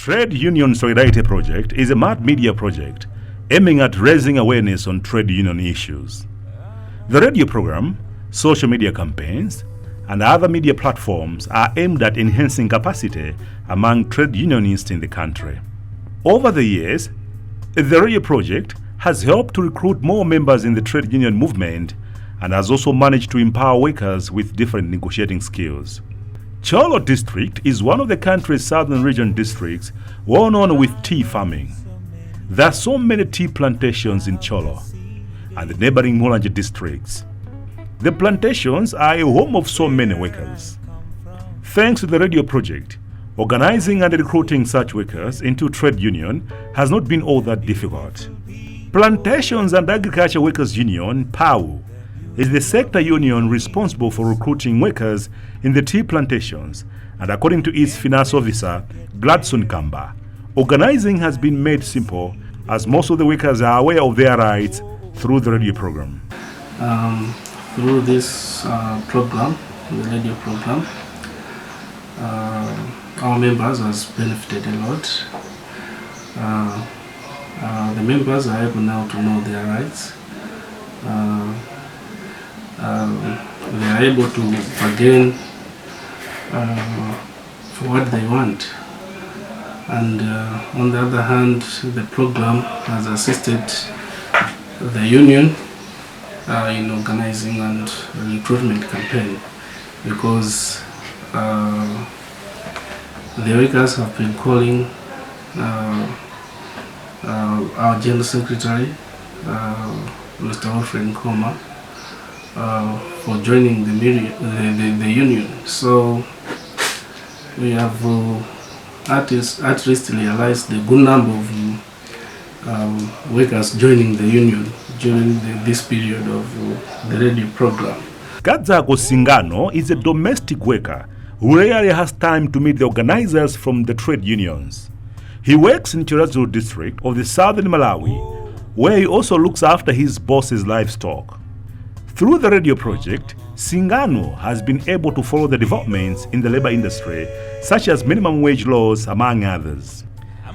Trade Union Solidarity Project is a mass media project aiming at raising awareness on trade union issues. The radio program, social media campaigns, and other media platforms are aimed at enhancing capacity among trade unionists in the country. Over the years, the radio project has helped to recruit more members in the trade union movement and has also managed to empower workers with different negotiating skills. Cholo district is one of the country's southern region districts well known with tea farming. There are so many tea plantations in Cholo and the neighboring Mulanje districts. The plantations are a home of so many workers. Thanks to the radio project, organizing and recruiting such workers into trade union has not been all that difficult. Plantations and Agriculture Workers Union, PAU, is the sector union responsible for recruiting workers in the tea plantations, and according to its finance officer, Gladson Kamba, organizing has been made simple as most of the workers are aware of their rights through the radio program. Through this program, the radio program, our members has benefited a lot. The members are able now to know their rights. They are able to bargain for what they want. And on the other hand, the program has assisted the union in organizing and recruitment campaign, because the workers have been calling our General Secretary, Mr. Alfred Nkoma, for joining the union. So we have at least realized the good number of workers joining the union during this period of the radio program. Kadzako Singano is a domestic worker who rarely has time to meet the organizers from the trade unions. He works in Chirazulu district of the southern Malawi, where he also looks after his boss's livestock. Through the radio project, Singano has been able to follow the developments in the labor industry, such as minimum wage laws, among others.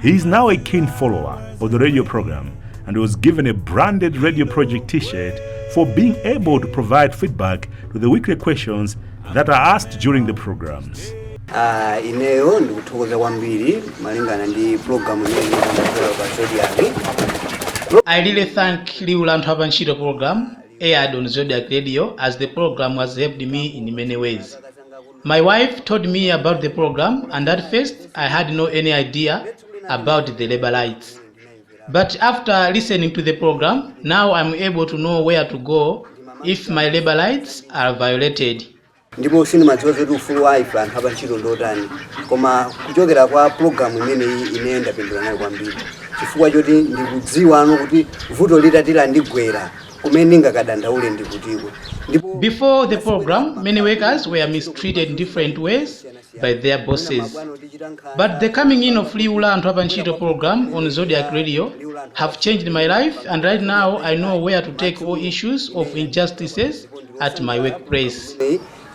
He is now a keen follower of the radio program and was given a branded radio project t-shirt for being able to provide feedback to the weekly questions that are asked during the programs. Ineyo ndikuthokoza kwambiri malingana ndi program I really thank Liuland Habanshito program aired on Zodiac Radio, as the program has helped me in many ways. My wife told me about the program, and at first I had no any idea about the labor rights. But after listening to the program, now I'm able to know where to go if my labor rights are violated. Ndipo sini machozo tu full wife and Habanshito ndotani koma kuchokera kwa program imene inaenda pendera nayo kwambiri chifukwa choti ndikudziwa ano kuti vuto litatira ndigwera. Before the program, many workers were mistreated in different ways by their bosses. But the coming in of Liula and Habanshito program on Zodiac Radio have changed my life, and right now I know where to take all issues of injustices at my workplace.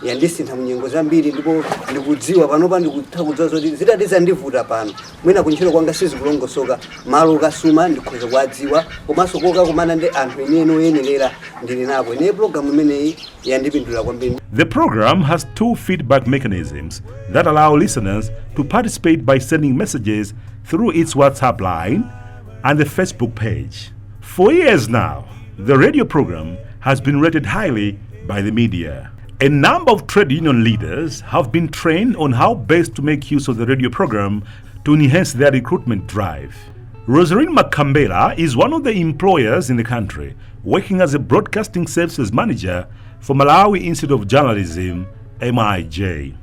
Yandisintha munyengo zambiri ndipo ndikudziwa panopa ndikuthakudziwa zoti zitatiza ndivuta pano mwina kunchiro kwanga sizikulongosoka malo kasuma ndikhoza kwadziwa komanso koka kumana ndi anthu ene oyenera ndili napo ine program imeneyi yandipindula kwambiri. The program has two feedback mechanisms that allow listeners to participate by sending messages through its WhatsApp line and the Facebook page. For years now, the radio program has been rated highly by the media. A number of trade union leaders have been trained on how best to make use of the radio program to enhance their recruitment drive. Rosaline Makambela is one of the employers in the country, working as a broadcasting services manager for Malawi Institute of Journalism, MIJ.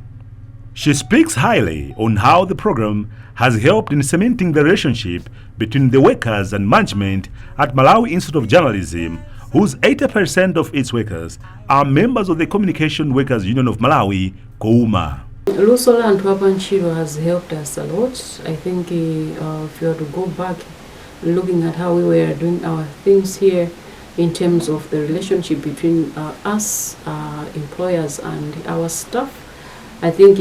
She speaks highly on how the program has helped in cementing the relationship between the workers and management at Malawi Institute of Journalism, whose 80% of its workers are members of the Communication Workers Union of Malawi, KOUMA. Lusola and Habanshito has helped us a lot. I think if you were to go back looking at how we were doing our things here in terms of the relationship between us, employers, and our staff, I think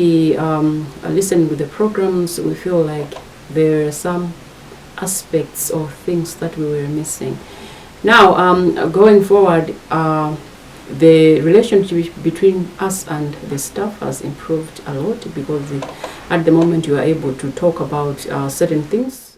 listening to the programs, we feel like there are some aspects or things that we were missing. Now, going forward, the relationship between us and the staff has improved a lot, because at the moment you are able to talk about certain things